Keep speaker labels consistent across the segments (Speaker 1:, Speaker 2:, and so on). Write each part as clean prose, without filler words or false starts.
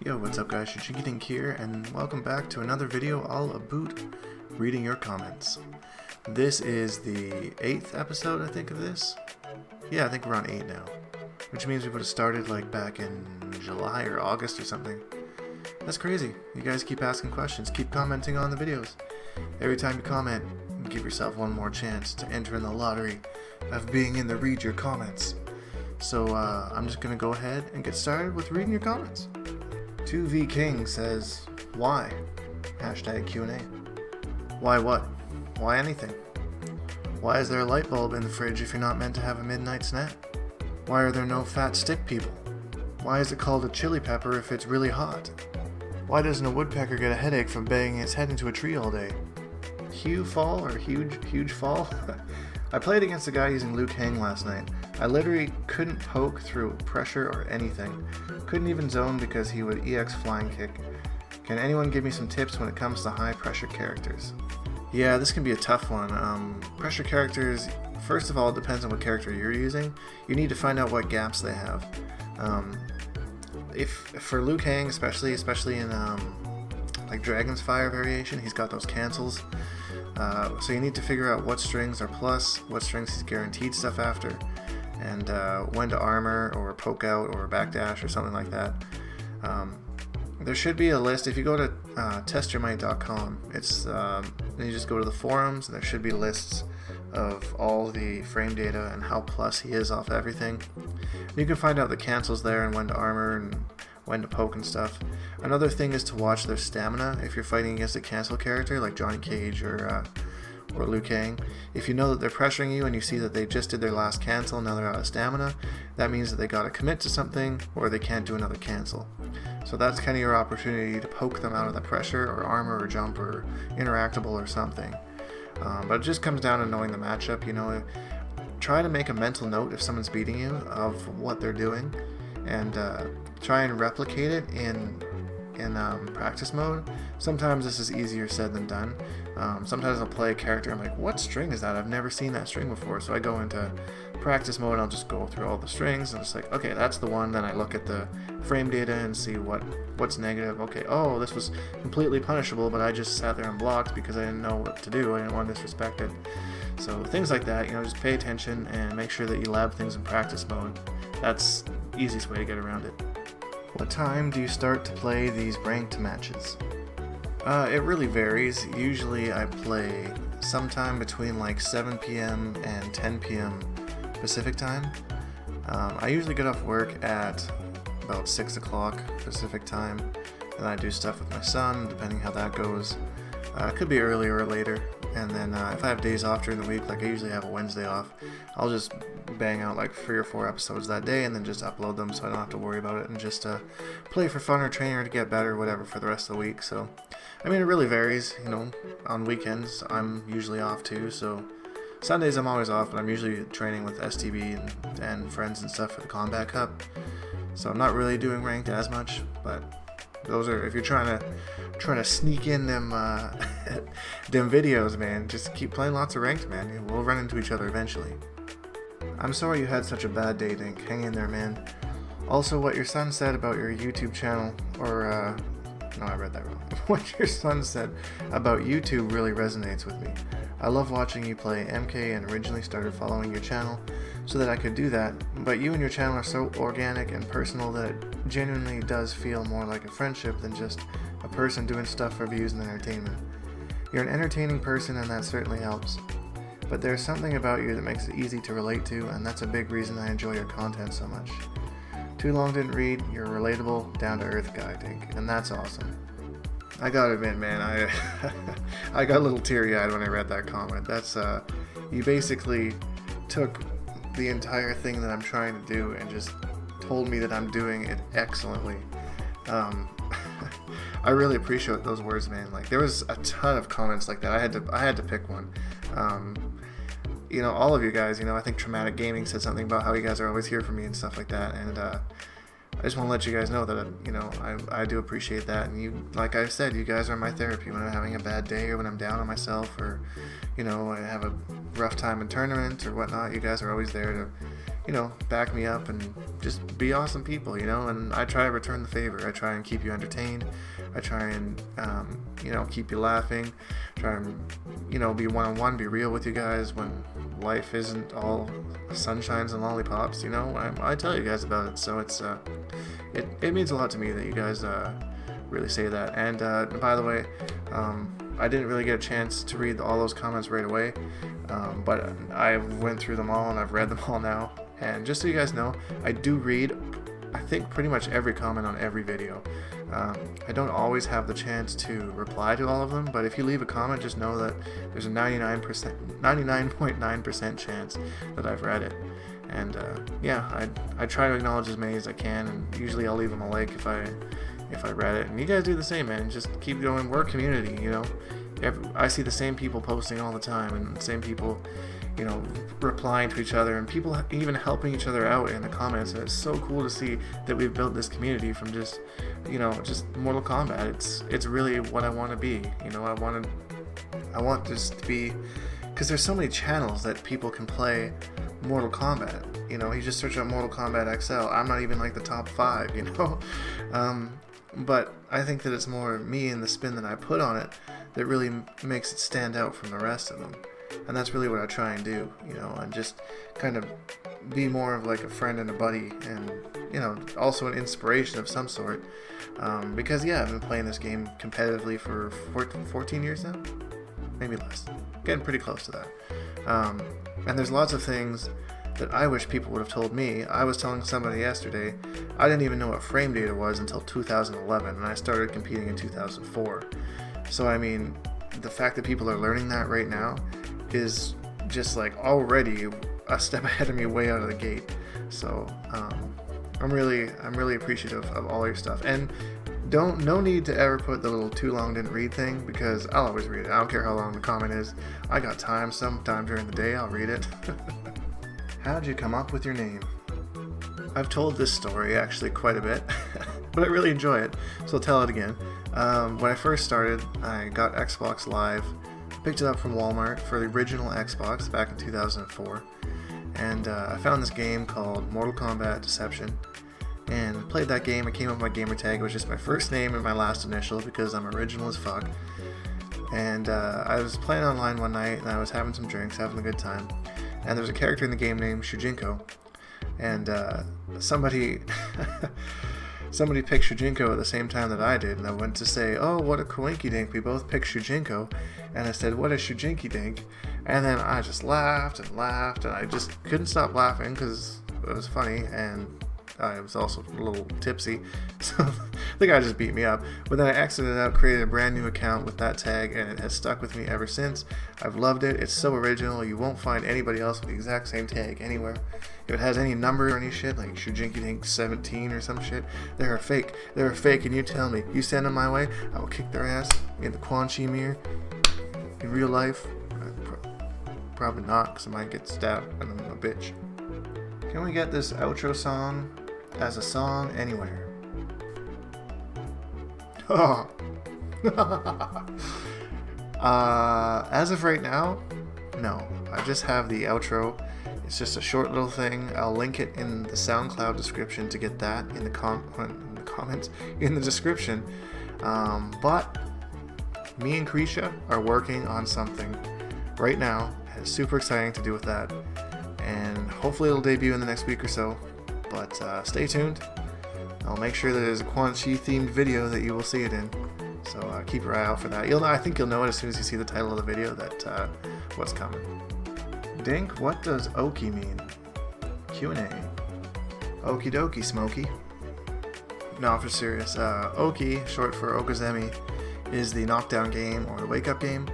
Speaker 1: Yo, what's up guys, Shujinkydink here, and welcome back to another video all about reading your comments. This is the 8th episode, I think, of this. Yeah, I think we're on 8 now. Which means we would have started like back in July or August or something. That's crazy. You guys keep asking questions, keep commenting on the videos. Every time you comment, give yourself one more chance to enter in the lottery of being in the Read Your Comments. So I'm just going to go ahead and get started with reading your comments. 2V King says, why? Hashtag Q&A. Why what? Why anything? Why is there a light bulb in the fridge if you're not meant to have a midnight snack? Why are there no fat stick people? Why is it called a chili pepper if it's really hot? Why doesn't a woodpecker get a headache from banging its head into a tree all day? Huge fall or huge fall? I played against a guy using Liu Kang last night. I literally couldn't poke through pressure or anything. Couldn't even zone because he would EX flying kick. Can anyone give me some tips when it comes to high pressure characters? Yeah, this can be a tough one. Pressure characters, first of all, it depends on what character you're using. You need to find out what gaps they have. If for Liu Kang, especially in like Dragon's Fire variation, he's got those cancels. So you need to figure out what strings are plus, what strings he's guaranteed stuff after, and when to armor or poke out or backdash or something like that. There should be a list. If you go to testyourmight.com, it's you just go to the forums, and there should be lists of all the frame data and how plus he is off everything. You can find out the cancels there and when to armor and when to poke and stuff. Another thing is to watch their stamina if you're fighting against a cancel character like Johnny Cage or Liu Kang. If you know that they're pressuring you and you see that they just did their last cancel and now they're out of stamina, that means that they gotta commit to something or they can't do another cancel. So that's kind of your opportunity to poke them out of the pressure or armor or jump or interactable or something. But it just comes down to knowing the matchup. You know, try to make a mental note if someone's beating you of what they're doing, and try and replicate it in practice mode. Sometimes this is easier said than done. Sometimes I'll play a character, I'm like, what string is that? I've never seen that string before. So I go into practice mode and I'll just go through all the strings and it's like, okay, that's the one. Then I look at the frame data and see what's negative. Okay, oh, this was completely punishable, but I just sat there and blocked because I didn't know what to do. I didn't want to disrespect it. So things like that, you know, just pay attention and make sure that you lab things in practice mode. That's the easiest way to get around it. What time do you start to play these ranked matches? It really varies. Usually I play sometime between like 7 p.m. and 10 p.m. Pacific time. I usually get off work at about 6 o'clock Pacific time. Then I do stuff with my son, depending how that goes. It could be earlier or later. And then if I have days off during the week, like I usually have a Wednesday off, I'll just bang out like 3 or 4 episodes that day and then just upload them so I don't have to worry about it and just play for fun or train or to get better or whatever for the rest of the week. So, I mean, it really varies, you know. On weekends, I'm usually off too, so Sundays I'm always off, but I'm usually training with STB and friends and stuff for the Combat Cup. So I'm not really doing ranked as much, but those are, if you're trying to sneak in them them videos, man, just keep playing lots of ranked, man. We'll run into each other eventually. I'm sorry you had such a bad day, Dink. Hang in there, man. Also, what your son said about your YouTube channel, or no, I read that wrong. What your son said about YouTube really resonates with me. I love watching you play MK and originally started following your channel so that I could do that, but you and your channel are so organic and personal that it genuinely does feel more like a friendship than just a person doing stuff for views and entertainment. You're an entertaining person and that certainly helps. But there's something about you that makes it easy to relate to, and that's a big reason I enjoy your content so much. Too long didn't read, you're a relatable, down-to-earth guy, Dink, and that's awesome. I gotta admit, man, I got a little teary-eyed when I read that comment. That's, you basically took the entire thing that I'm trying to do and just told me that I'm doing it excellently. I really appreciate those words, man. Like, there was a ton of comments like that. I had to pick one. You know, all of you guys, you know, I think Traumatic Gaming said something about how you guys are always here for me and stuff like that, and I just want to let you guys know that, you know, I do appreciate that, and you, like I said, you guys are my therapy when I'm having a bad day or when I'm down on myself or, you know, I have a rough time in tournament or whatnot. You guys are always there to back me up and just be awesome people, and I try to return the favor. I try and keep you entertained. I try and, keep you laughing. Try and, be one-on-one, be real with you guys when life isn't all sunshines and lollipops, I tell you guys about it. So it's, it means a lot to me that you guys, really say that. And, by the way, I didn't really get a chance to read all those comments right away, but I went through them all and I've read them all now. And just so you guys know, I do read, I think, pretty much every comment on every video. I don't always have the chance to reply to all of them, but if you leave a comment, just know that there's a 99.9% chance that I've read it. And I try to acknowledge as many as I can, and usually I'll leave them a like if I read it. And you guys do the same, man. Just keep going. We're a community, I see the same people posting all the time, and the same people, replying to each other, and people even helping each other out in the comments. And it's so cool to see that we've built this community from just Mortal Kombat. It's really what I want to be. I want this to be, because there's so many channels that people can play Mortal Kombat. You just search up Mortal Kombat XL. I'm not even like the top 5. But I think that it's more me and the spin that I put on it that really makes it stand out from the rest of them. And that's really what I try and do, and just kind of be more of like a friend and a buddy, and, also an inspiration of some sort. Because, I've been playing this game competitively for 14 years now? Maybe less. Getting pretty close to that. And there's lots of things that I wish people would have told me. I was telling somebody yesterday, I didn't even know what frame data was until 2011, and I started competing in 2004. So, I mean, the fact that people are learning that right now is just like already a step ahead of me, way out of the gate. So, I'm really appreciative of all your stuff. And no need to ever put the little too long didn't read thing, because I'll always read it. I don't care how long the comment is. I got time. Sometime during the day I'll read it. How'd you come up with your name? I've told this story actually quite a bit, but I really enjoy it, so I'll tell it again. When I first started, I got Xbox Live, picked it up from Walmart for the original Xbox back in 2004, and I found this game called Mortal Kombat Deception, and played that game. I came up with my gamer tag. It was just my first name and my last initial, because I'm original as fuck. And I was playing online one night, and I was having some drinks, having a good time. And there's a character in the game named Shujinko, and somebody picked Shujinko at the same time that I did, and I went to say, "Oh, what a coinkydink, we both picked Shujinko," and I said, "What a Shujinkydink," and then I just laughed, and I just couldn't stop laughing because it was funny, and I was also a little tipsy, so the guy just beat me up. But then I exited out, created a brand new account with that tag, and it has stuck with me ever since. I've loved it. It's so original. You won't find anybody else with the exact same tag anywhere. If it has any number or any shit, like Shujinkydink 17 or some shit, they're a fake. They're a fake, and you tell me. You send them my way, I will kick their ass in the Quan Chi mirror. In real life, probably not, because I might get stabbed and I'm a bitch. Can we get this outro song as a song anywhere? Oh. As of right now, no. I just have the outro. It's just a short little thing. I'll link it in the SoundCloud description to get that in the comments in the description. But me and Krisha are working on something right now. It's super exciting to do with that, and hopefully it'll debut in the next week or so. But stay tuned. I'll make sure that there's a Quan Chi themed video that you will see it in. So keep your eye out for that. I think you'll know it as soon as you see the title of the video that what's coming. Dink, what does OKI mean? Q&A. Okie dokie, Smokey. No, for serious. OKI, short for Okazemi, is the knockdown game or the wake up game.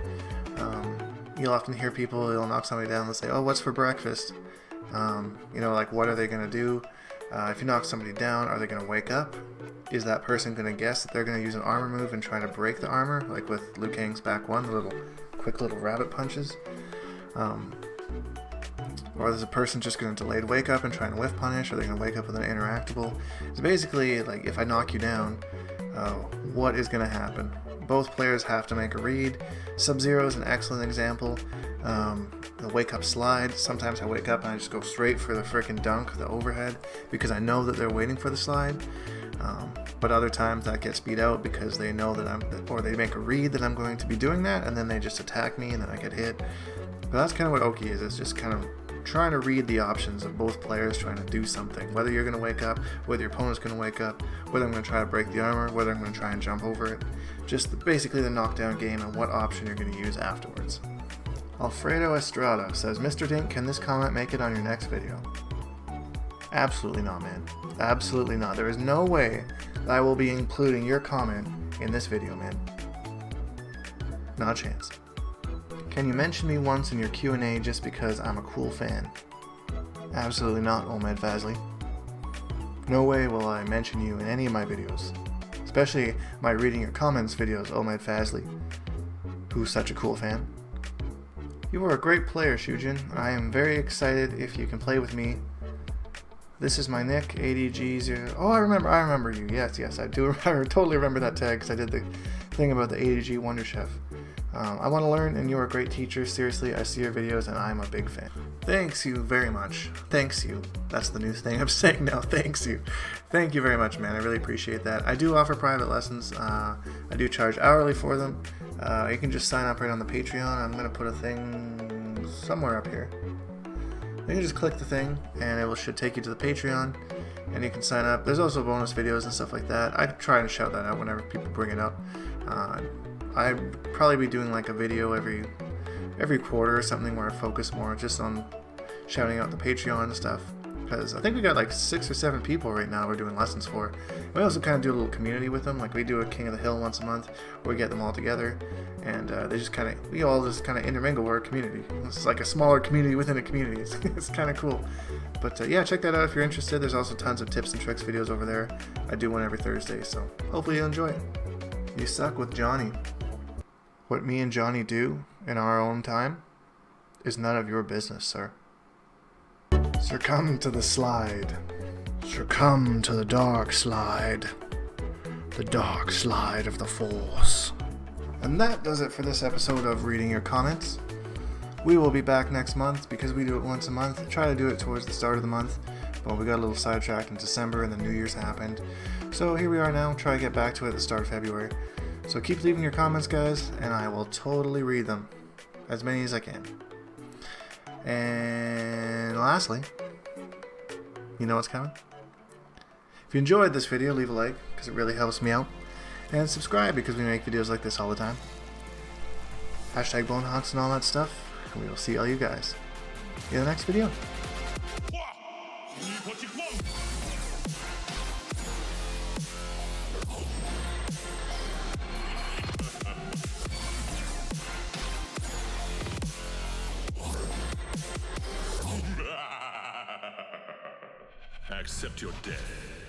Speaker 1: You'll often hear people, they'll knock somebody down, they'll say, "Oh, what's for breakfast?" Like, what are they going to do? If you knock somebody down, are they going to wake up? Is that person going to guess that they're going to use an armor move and try to break the armor, like with Liu Kang's back one, the quick little rabbit punches? Or is a person just going to delayed wake up and try and whiff punish? Are they going to wake up with an interactable? It's basically like, if I knock you down, what is going to happen? both players have to make a read. Sub-Zero is an excellent example. The wake up slide, sometimes I wake up and I just go straight for the frickin' dunk, the overhead, because I know that they're waiting for the slide. But other times that gets beat out because they know that or they make a read that I'm going to be doing that, and then they just attack me and then I get hit. But that's kind of what OKI is. It's just kind of trying to read the options of both players trying to do something. Whether you're going to wake up, whether your opponent's going to wake up, whether I'm going to try to break the armor, whether I'm going to try and jump over it. Just basically the knockdown game and what option you're going to use afterwards. Alfredo Estrada says, Mr. Dink, can this comment make it on your next video? Absolutely not, man. Absolutely not. There is no way that I will be including your comment in this video, man. Not a chance. Can you mention me once in your Q&A just because I'm a cool fan? Absolutely not, Omid Fazli. No way will I mention you in any of my videos. Especially my reading your comments videos, Omid Fazli. Who's such a cool fan? You are a great player, Shujin. I am very excited if you can play with me. This is my nick, ADG0. Oh, I remember you. Yes, I do. I totally remember that tag because I did the thing about the ADG Wonder Chef. I want to learn, and you're a great teacher. Seriously, I see your videos, and I'm a big fan. Thanks you very much. Thanks you. That's the new thing I'm saying now. Thanks you. Thank you very much, man. I really appreciate that. I do offer private lessons. I do charge hourly for them. You can just sign up right on the Patreon. I'm going to put a thing somewhere up here. You can just click the thing, and it should take you to the Patreon, and you can sign up. There's also bonus videos and stuff like that. I try to shout that out whenever people bring it up. I'd probably be doing like a video every quarter or something where I focus more just on shouting out the Patreon and stuff. Because I think we got like 6 or 7 people right now we're doing lessons for. We also kind of do a little community with them. Like we do a King of the Hill once a month where we get them all together. And we all just kind of intermingle our community. It's like a smaller community within a community. It's kind of cool. But yeah, check that out if you're interested. There's also tons of tips and tricks videos over there. I do one every Thursday, so hopefully you'll enjoy it. You suck with Johnny. What me and Johnny do in our own time is none of your business, sir. Succumb to the slide. Succumb to the dark slide. The dark slide of the Force. And that does it for this episode of Reading Your Comments. We will be back next month because we do it once a month. Try to do it towards the start of the month, but we got a little sidetracked in December and then New Year's happened. So here we are now, try to get back to it at the start of February. So keep leaving your comments, guys, and I will totally read them. As many as I can. And lastly, you know what's coming? If you enjoyed this video, leave a like, because it really helps me out. And subscribe, because we make videos like this all the time. Hashtag bonehawks and all that stuff. And we will see all you guys in the next video.
Speaker 2: Accept your death.